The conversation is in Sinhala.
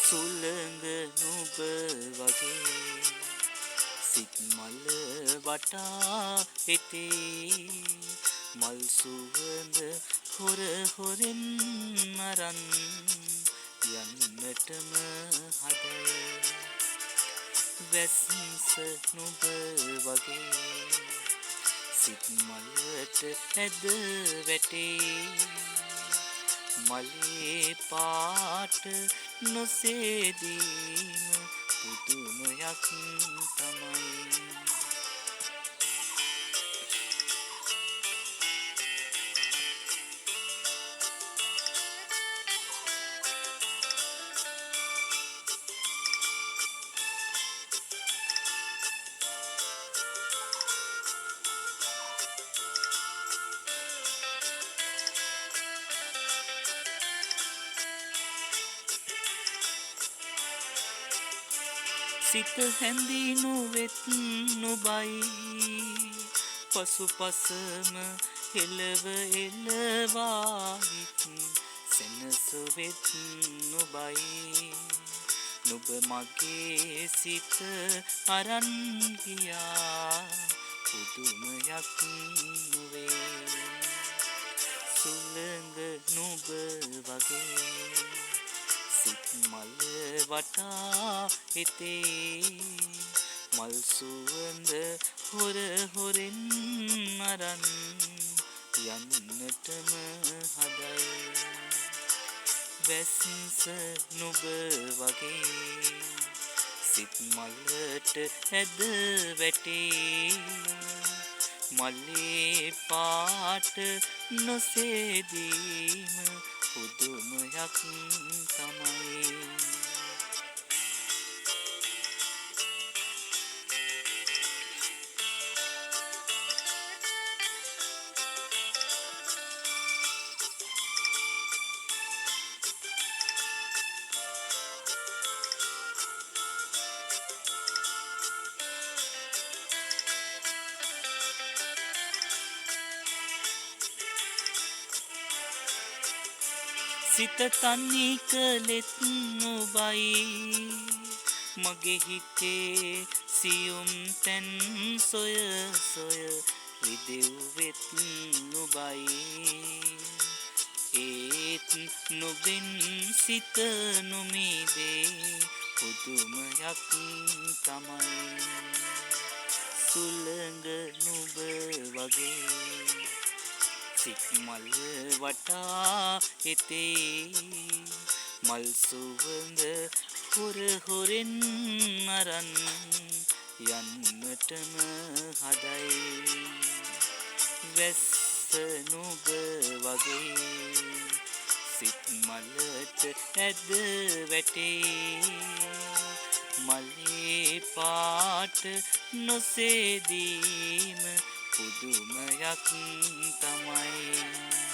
සුළඟ නුඹ වගේ සිත් මල වටා හිතේ මල් සුවඳ හොර හොරෙන් අරන් යන්නටම හදයි වැස්ස නුඹ වගේ සිත් මලට ඇද වැටේ මලේ පාට නොසේදීම පුදුමයක් තමයි සිත හැඳි නොවෙත් නොබයි පසුපසම හෙළව එළවාහිත් සෙනසුවෙත් නොබයි නුඹ මගේ සිත අරන් ගියා පුදුමයක් නොවේ සුළඟ නුඹ වගේ සිත් මල වටා හිතේ මල් සුවඳ හොර හොරෙන් අරන් යන්නටම හදයි වැස්ස නුඹ වගේ සිත් මලට ඇද වැටේ මලේ පාට නොසේදීම පුදුමයක් තමයි සිත තනි කළෙත් නොබයි මගේ හිතේ සියුම් තැන් සොය සොය රිදෙව්වෙත් නොබයි ඒත් නොබෙන් සිත නොමිදේ පුදුමයක් තමයි සුළඟ නුඹ වගේ සිත් මල වටා හිතේ මල් සුවඳ හොර හොරෙන් අරන් යන්නටම හදයි වැස්ස නුඹ වගේ සිත් මලට ඇද වැටේ මලේ පාට නොසේදීම පුදුමයක් තමයි